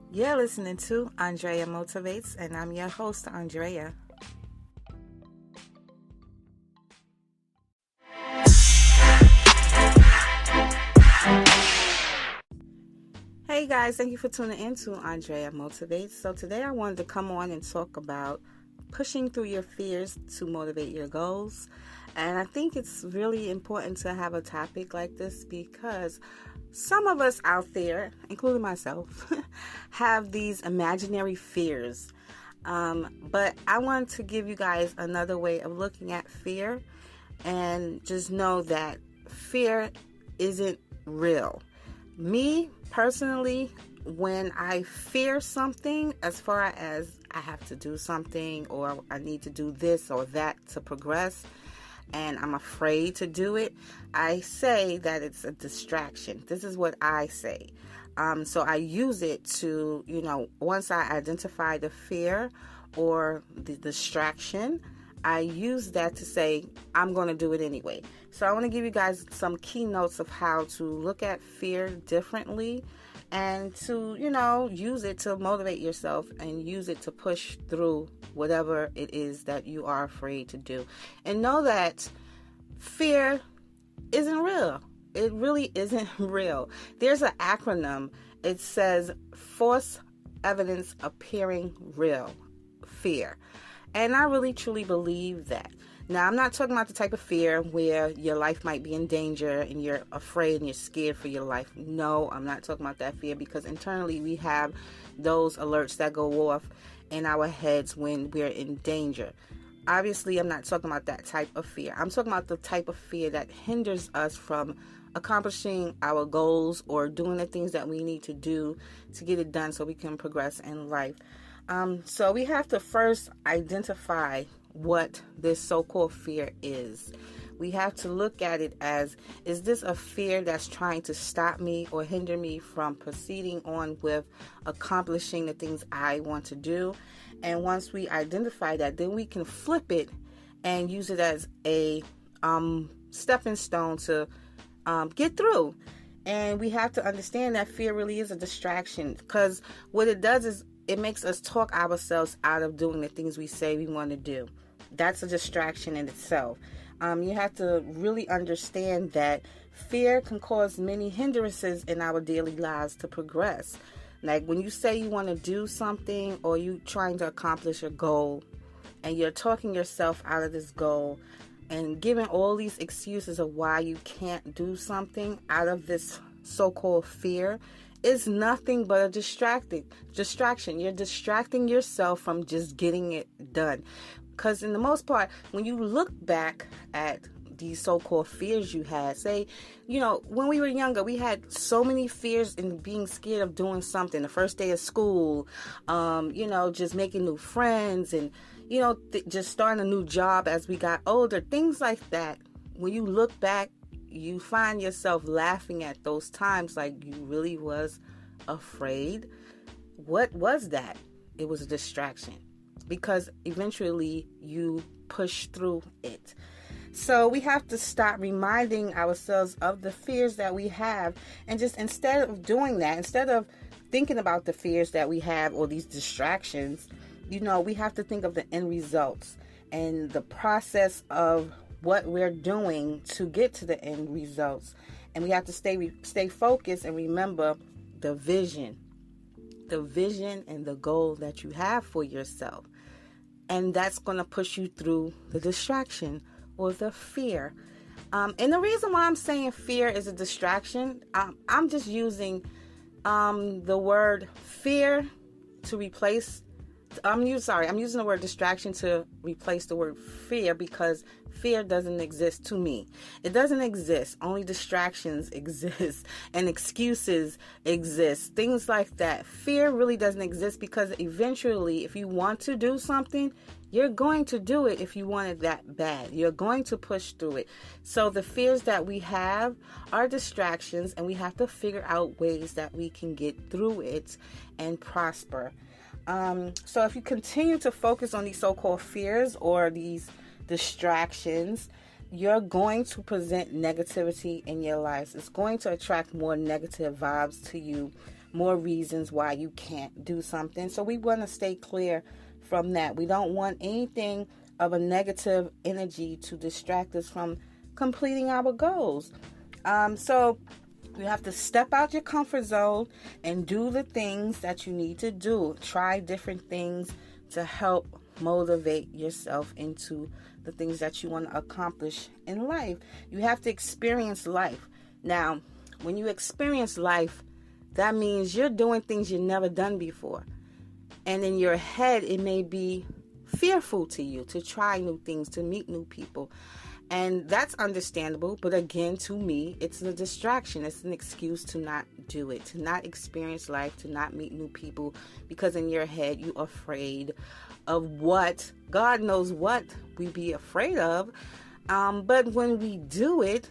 You're listening to Andrea Motivates, and I'm your host, Andrea. Hey guys, thank you for tuning in to Andrea Motivates. So today I wanted to come on and talk about pushing through your fears to motivate your goals. And I think it's really important to have a topic like this because some of us out there, including myself, have these imaginary fears. But I want to give you guys another way of looking at fear, and just know that fear isn't real. Me personally, when I fear something, as far as I have to do something or I need to do this or that to progress, and I'm afraid to do it, I say that it's a distraction. This is what I say. So I use it to, once I identify the fear or the distraction, I use that to say, I'm going to do it anyway. So I want to give you guys some keynotes of how to look at fear differently and to, use it to motivate yourself and use it to push through whatever it is that you are afraid to do. And know that fear isn't real. It really isn't real. There's an acronym. It says false evidence appearing real. Fear. And I really truly believe that. Now, I'm not talking about the type of fear where your life might be in danger and you're afraid and you're scared for your life. No, I'm not talking about that fear, because internally we have those alerts that go off in our heads when we're in danger. Obviously, I'm not talking about that type of fear. I'm talking about the type of fear that hinders us from accomplishing our goals or doing the things that we need to do to get it done so we can progress in life. So we have to first identify what this so-called fear is. We have to look at it as, is this a fear that's trying to stop me or hinder me from proceeding on with accomplishing the things I want to do? And once we identify that, then we can flip it and use it as a stepping stone to get through. And we have to understand that fear really is a distraction, because what it does is it makes us talk ourselves out of doing the things we say we want to do. That's a distraction in itself. You have to really understand that fear can cause many hindrances in our daily lives to progress. Like when you say you want to do something or you trying to accomplish a goal and you're talking yourself out of this goal and giving all these excuses of why you can't do something out of this so-called fear, is nothing but a distraction. You're distracting yourself from just getting it done. Because in the most part, when you look back at these so-called fears you had, say, when we were younger, we had so many fears in being scared of doing something. The first day of school, just making new friends and, just starting a new job as we got older. Things like that. When you look back, you find yourself laughing at those times like you really was afraid. What was that? It was a distraction, because eventually you push through it. So we have to stop reminding ourselves of the fears that we have, and just instead of doing that, instead of thinking about the fears that we have or these distractions, we have to think of the end results and the process of what we're doing to get to the end results. And we have to stay focused and remember the vision and the goal that you have for yourself. And that's going to push you through the distraction or the fear. And the reason why I'm saying fear is a distraction, I'm just using the word fear to replace I'm using the word distraction to replace the word fear, because fear doesn't exist to me. It doesn't exist. Only distractions exist and excuses exist. Things like that. Fear really doesn't exist, because eventually, if you want to do something, you're going to do it if you want it that bad. You're going to push through it. So the fears that we have are distractions, and we have to figure out ways that we can get through it and prosper. So if you continue to focus on these so-called fears or these distractions, you're going to present negativity in your life. It's going to attract more negative vibes to you, more reasons why you can't do something. So we want to stay clear from that. We don't want anything of a negative energy to distract us from completing our goals. So you have to step out your comfort zone and do the things that you need to do. Try different things to help motivate yourself into the things that you want to accomplish in life. You have to experience life. Now, when you experience life, that means you're doing things you've never done before. And in your head, it may be fearful to you to try new things, to meet new people. And that's understandable. But again, to me, it's a distraction. It's an excuse to not do it, to not experience life, to not meet new people, because in your head, you're afraid of what, God knows what we be afraid of. But when we do it,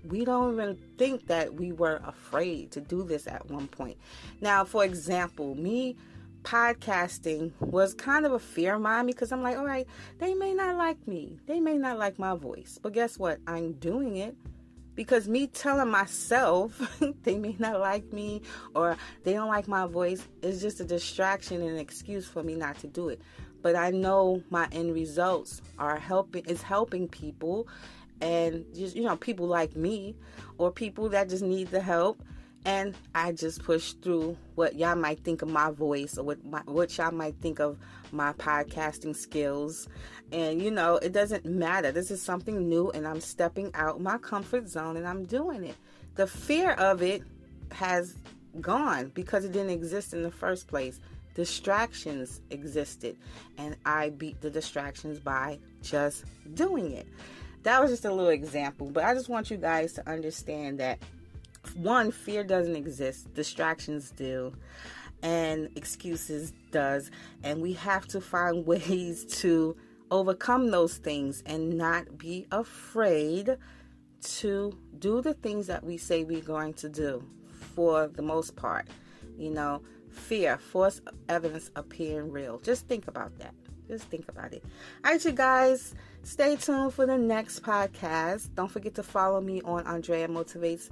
we don't even think that we were afraid to do this at one point. Now, for example, me podcasting was kind of a fear of mine, because I'm like, all right, they may not like me. They may not like my voice. But guess what? I'm doing it because me telling myself they may not like me or they don't like my voice is just a distraction and an excuse for me not to do it. But I know my end results are helping people, and just, people like me or people that just need the help. And I just push through what y'all might think of my voice, or what y'all might think of my podcasting skills. And, it doesn't matter. This is something new, and I'm stepping out my comfort zone, and I'm doing it. The fear of it has gone because it didn't exist in the first place. Distractions existed, and I beat the distractions by just doing it. That was just a little example, but I just want you guys to understand that, one, fear doesn't exist. Distractions do. And excuses does. And we have to find ways to overcome those things and not be afraid to do the things that we say we're going to do for the most part. Fear, false evidence appearing real. Just think about that. Just think about it. All right, you guys, stay tuned for the next podcast. Don't forget to follow me on Andrea Motivates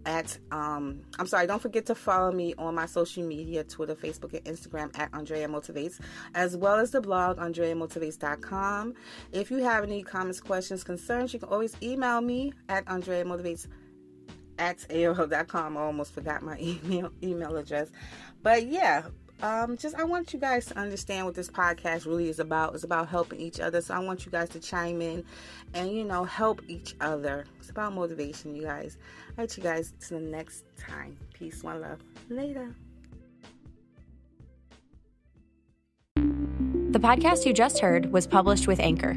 don't forget to follow me on my social media, Twitter, Facebook, and Instagram at Andrea Motivates, as well as the blog, AndreaMotivates.com. If you have any comments, questions, concerns, you can always email me at AndreaMotivates@AOL.com. I almost forgot my email address. But yeah, I want you guys to understand what this podcast really is about. It's about helping each other. So I want you guys to chime in and, help each other. It's about motivation, you guys. All right, you guys, till the next time. Peace, one love. Later. The podcast you just heard was published with Anchor.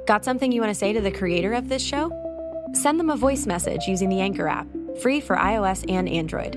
Got something you want to say to the creator of this show? Send them a voice message using the Anchor app, free for iOS and Android.